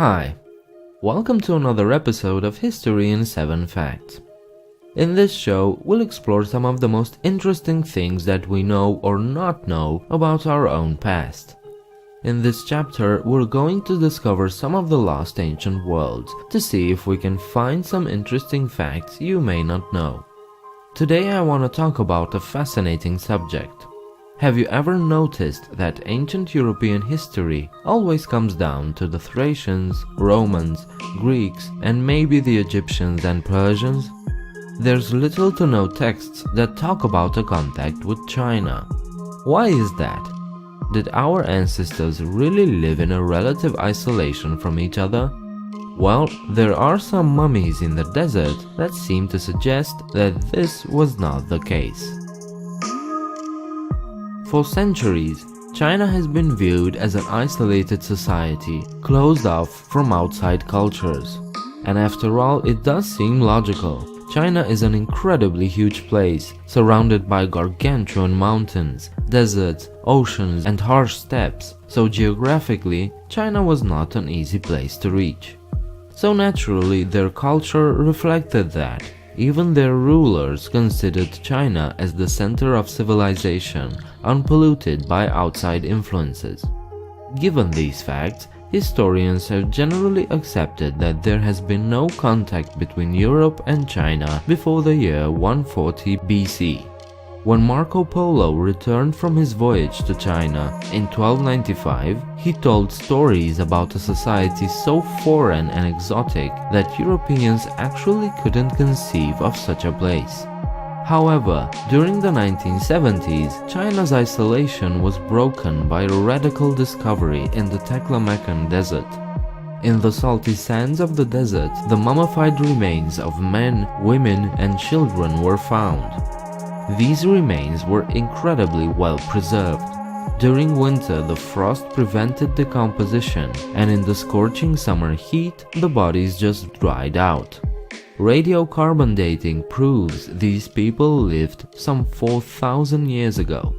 Hi, welcome to another episode of History in 7 Facts. In this show, we'll explore some of the most interesting things that we know or not know about our own past. In this chapter, we're going to discover some of the lost ancient worlds to see if we can find some interesting facts you may not know. Today I want to talk about a fascinating subject. Have you ever noticed that ancient European history always comes down to the Thracians, Romans, Greeks, and maybe the Egyptians and Persians? There's little to no texts that talk about a contact with China. Why is that? Did our ancestors really live in a relative isolation from each other? Well, there are some mummies in the desert that seem to suggest that this was not the case. For centuries, China has been viewed as an isolated society, closed off from outside cultures. And after all, it does seem logical. China is an incredibly huge place, surrounded by gargantuan mountains, deserts, oceans, and harsh steppes, so geographically, China was not an easy place to reach. So naturally, their culture reflected that. Even their rulers considered China as the center of civilization, unpolluted by outside influences. Given these facts, historians have generally accepted that there has been no contact between Europe and China before the year 140 BC. When Marco Polo returned from his voyage to China in 1295, he told stories about a society so foreign and exotic that Europeans actually couldn't conceive of such a place. However, during the 1970s, China's isolation was broken by a radical discovery in the Taklamakan Desert. In the salty sands of the desert, the mummified remains of men, women, and children were found. These remains were incredibly well preserved. During winter, the frost prevented decomposition, and in the scorching summer heat, the bodies just dried out. Radiocarbon dating proves these people lived some 4,000 years ago.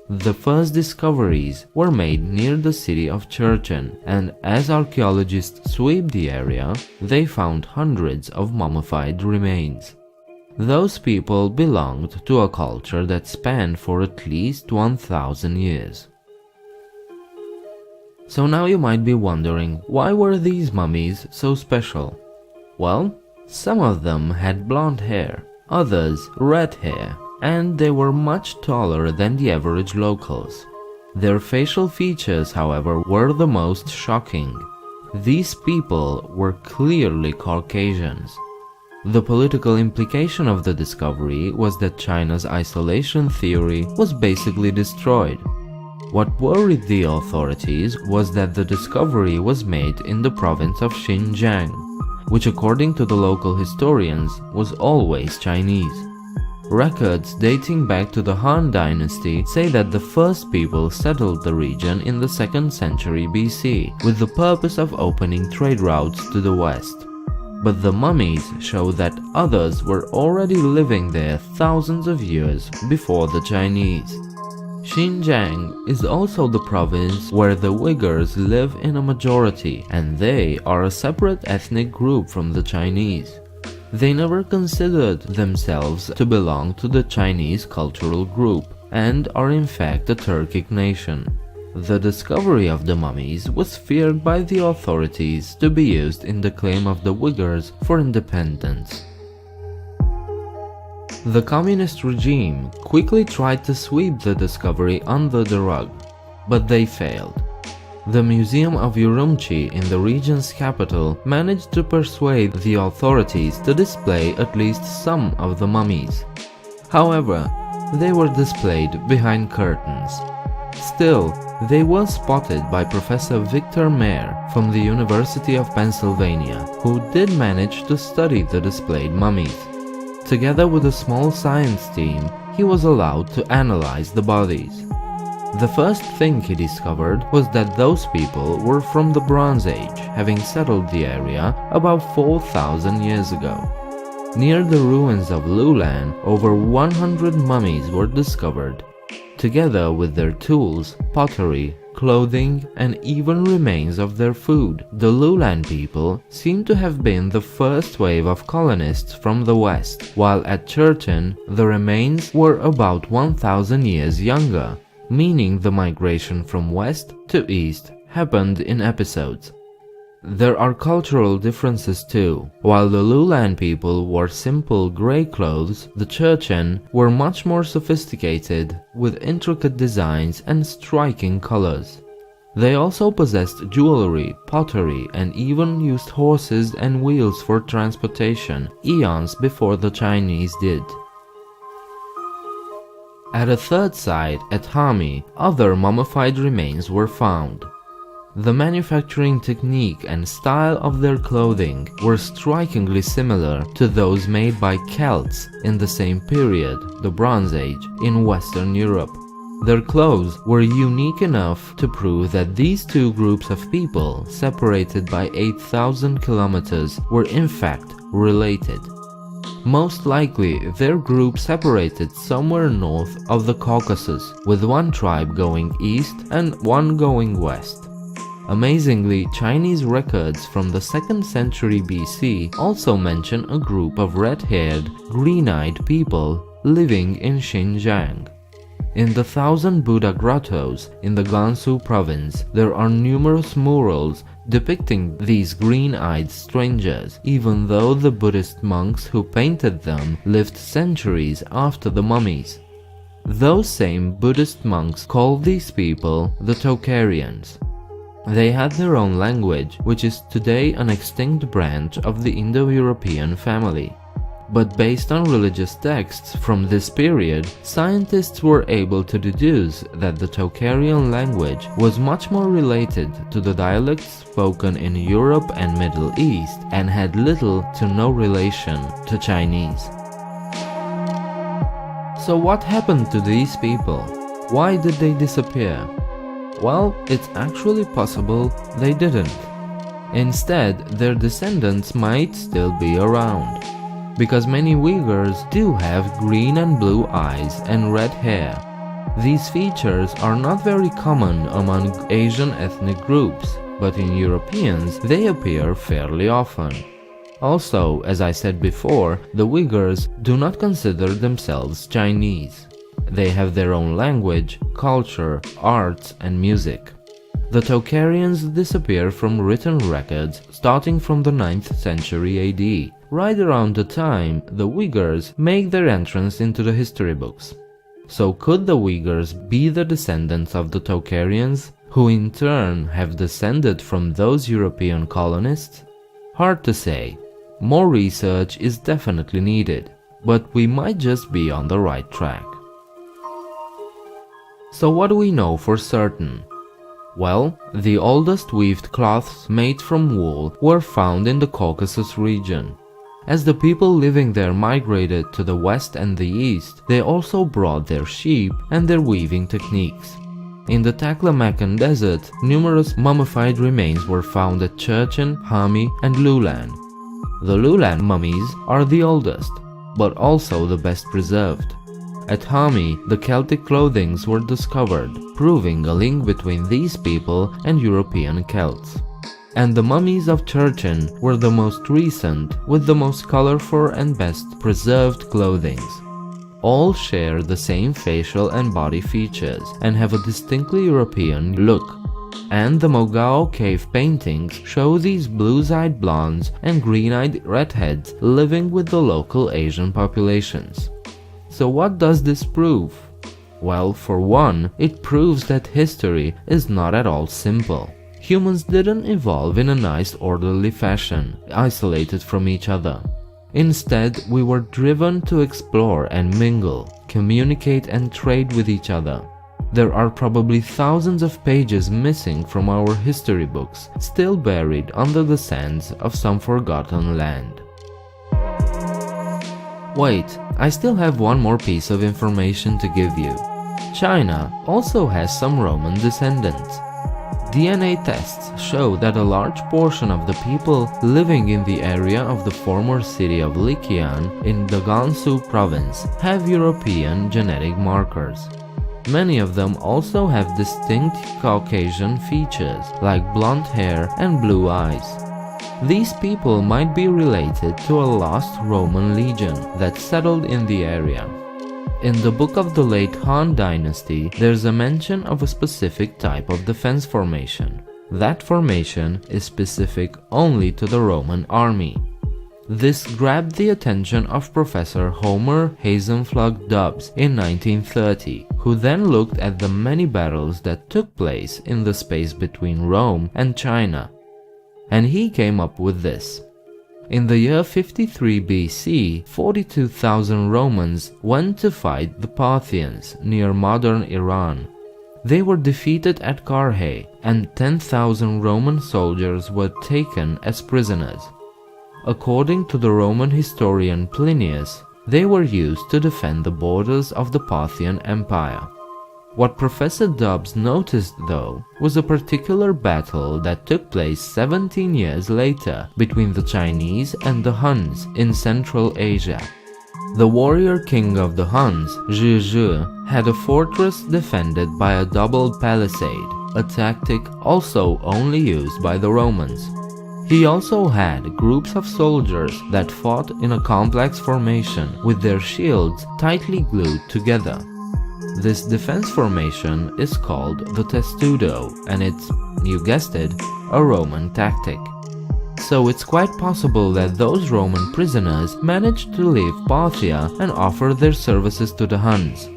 The first discoveries were made near the city of Churchen, and as archaeologists sweep the area, they found hundreds of mummified remains. Those people belonged to a culture that spanned for at least 1,000 years. So now you might be wondering, why were these mummies so special? Well, some of them had blonde hair, others red hair, and they were much taller than the average locals. Their facial features, however, were the most shocking. These people were clearly Caucasians. The political implication of the discovery was that China's isolation theory was basically destroyed. What worried the authorities was that the discovery was made in the province of Xinjiang, which according to the local historians was always Chinese. Records dating back to the Han Dynasty say that the first people settled the region in the 2nd century BC with the purpose of opening trade routes to the west. But the mummies show that others were already living there thousands of years before the Chinese. Xinjiang is also the province where the Uyghurs live in a majority, and they are a separate ethnic group from the Chinese. They never considered themselves to belong to the Chinese cultural group, and are in fact a Turkic nation. The discovery of the mummies was feared by the authorities to be used in the claim of the Uyghurs for independence. The communist regime quickly tried to sweep the discovery under the rug, but they failed. The Museum of Urumqi in the region's capital managed to persuade the authorities to display at least some of the mummies. However, they were displayed behind curtains. Still, they were spotted by Professor Victor Mayer from the University of Pennsylvania, who did manage to study the displayed mummies. Together with a small science team, he was allowed to analyze the bodies. The first thing he discovered was that those people were from the Bronze Age, having settled the area about 4,000 years ago. Near the ruins of Lulan, over 100 mummies were discovered. together with their tools, pottery, clothing, and even remains of their food. The Lulan people seem to have been the first wave of colonists from the west, while at Churchen the remains were about 1000 years younger, meaning the migration from west to east happened in episodes. There are cultural differences too. While the Lulan people wore simple grey clothes, the Churchen were much more sophisticated, with intricate designs and striking colors. They also possessed jewelry, pottery, and even used horses and wheels for transportation, eons before the Chinese did. At a third site, at Hami, other mummified remains were found. The manufacturing technique and style of their clothing were strikingly similar to those made by Celts in the same period, the Bronze Age, in Western Europe. Their clothes were unique enough to prove that these two groups of people, separated by 8,000 kilometers, were in fact related. Most likely, their group separated somewhere north of the Caucasus, with one tribe going east and one going west. Amazingly, Chinese records from the 2nd century BC also mention a group of red-haired, green-eyed people living in Xinjiang. In the 1000 Buddha grottos in the Gansu province, there are numerous murals depicting these green-eyed strangers, even though the Buddhist monks who painted them lived centuries after the mummies. Those same Buddhist monks called these people the Tocharians. They had their own language, which is today an extinct branch of the Indo-European family. But based on religious texts from this period, scientists were able to deduce that the Tocharian language was much more related to the dialects spoken in Europe and Middle East and had little to no relation to Chinese. So what happened to these people? Why did they disappear? Well, it's actually possible they didn't. Instead, their descendants might still be around. Because many Uyghurs do have green and blue eyes and red hair. These features are not very common among Asian ethnic groups, but in Europeans they appear fairly often. Also, as I said before, the Uyghurs do not consider themselves Chinese. They have their own language, culture, arts, and music. The Tocharians disappear from written records starting from the 9th century AD, right around the time the Uyghurs make their entrance into the history books. So could the Uyghurs be the descendants of the Tocharians, who in turn have descended from those European colonists? Hard to say. More research is definitely needed, but we might just be on the right track. So what do we know for certain? Well, the oldest weaved cloths made from wool were found in the Caucasus region. As the people living there migrated to the west and the east, they also brought their sheep and their weaving techniques. In the Taklamakan desert, numerous mummified remains were found at Churchen, Hami, and Lulan. The Lulan mummies are the oldest, but also the best preserved. At Hami, the Celtic clothings were discovered, proving a link between these people and European Celts. And the mummies of Churchen were the most recent, with the most colorful and best preserved clothings. All share the same facial and body features and have a distinctly European look. And the Mogao cave paintings show these blue-eyed blondes and green-eyed redheads living with the local Asian populations. So what does this prove? Well, for one, it proves that history is not at all simple. Humans didn't evolve in a nice orderly fashion, isolated from each other. Instead, we were driven to explore and mingle, communicate and trade with each other. There are probably thousands of pages missing from our history books, still buried under the sands of some forgotten land. Wait, I still have one more piece of information to give you. China also has some Roman descendants. DNA tests show that a large portion of the people living in the area of the former city of Liqian in the Gansu province have European genetic markers. Many of them also have distinct Caucasian features like blonde hair and blue eyes. These people might be related to a lost Roman legion that settled in the area. In the book of the late Han Dynasty, there's a mention of a specific type of defense formation. That formation is specific only to the Roman army. This grabbed the attention of Professor Homer Hazenflug Dubs in 1930, who then looked at the many battles that took place in the space between Rome and China. And he came up with this. In the year 53 BC, 42,000 Romans went to fight the Parthians near modern Iran. They were defeated at Carrhae, and 10,000 Roman soldiers were taken as prisoners. According to the Roman historian Plinius, they were used to defend the borders of the Parthian Empire. What Professor Dubs noticed, though, was a particular battle that took place 17 years later between the Chinese and the Huns in Central Asia. The warrior king of the Huns, Zhi, had a fortress defended by a double palisade, a tactic also only used by the Romans. He also had groups of soldiers that fought in a complex formation with their shields tightly glued together. This defense formation is called the testudo, and it's, you guessed it, a Roman tactic. So it's quite possible that those Roman prisoners managed to leave Parthia and offer their services to the Huns.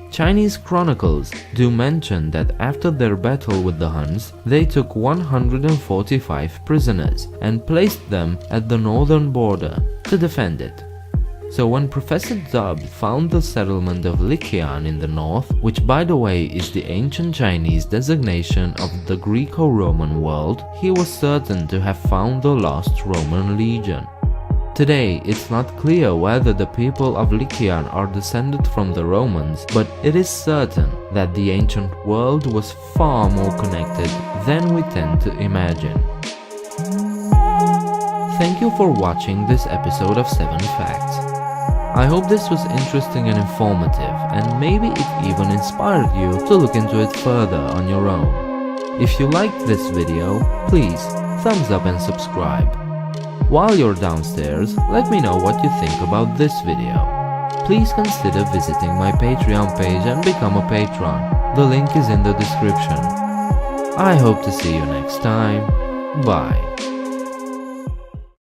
Chinese chronicles do mention that after their battle with the Huns, they took 145 prisoners and placed them at the northern border to defend it. So when Professor Dubs found the settlement of Lycian in the north, which by the way is the ancient Chinese designation of the Greco-Roman world, he was certain to have found the lost Roman legion. Today, it's not clear whether the people of Lycian are descended from the Romans, but it is certain that the ancient world was far more connected than we tend to imagine. Thank you for watching this episode of 7 Facts. I hope this was interesting and informative, and maybe it even inspired you to look into it further on your own. If you liked this video, please thumbs up and subscribe. While you're downstairs, let me know what you think about this video. Please consider visiting my Patreon page and become a patron. The link is in the description. I hope to see you next time. Bye.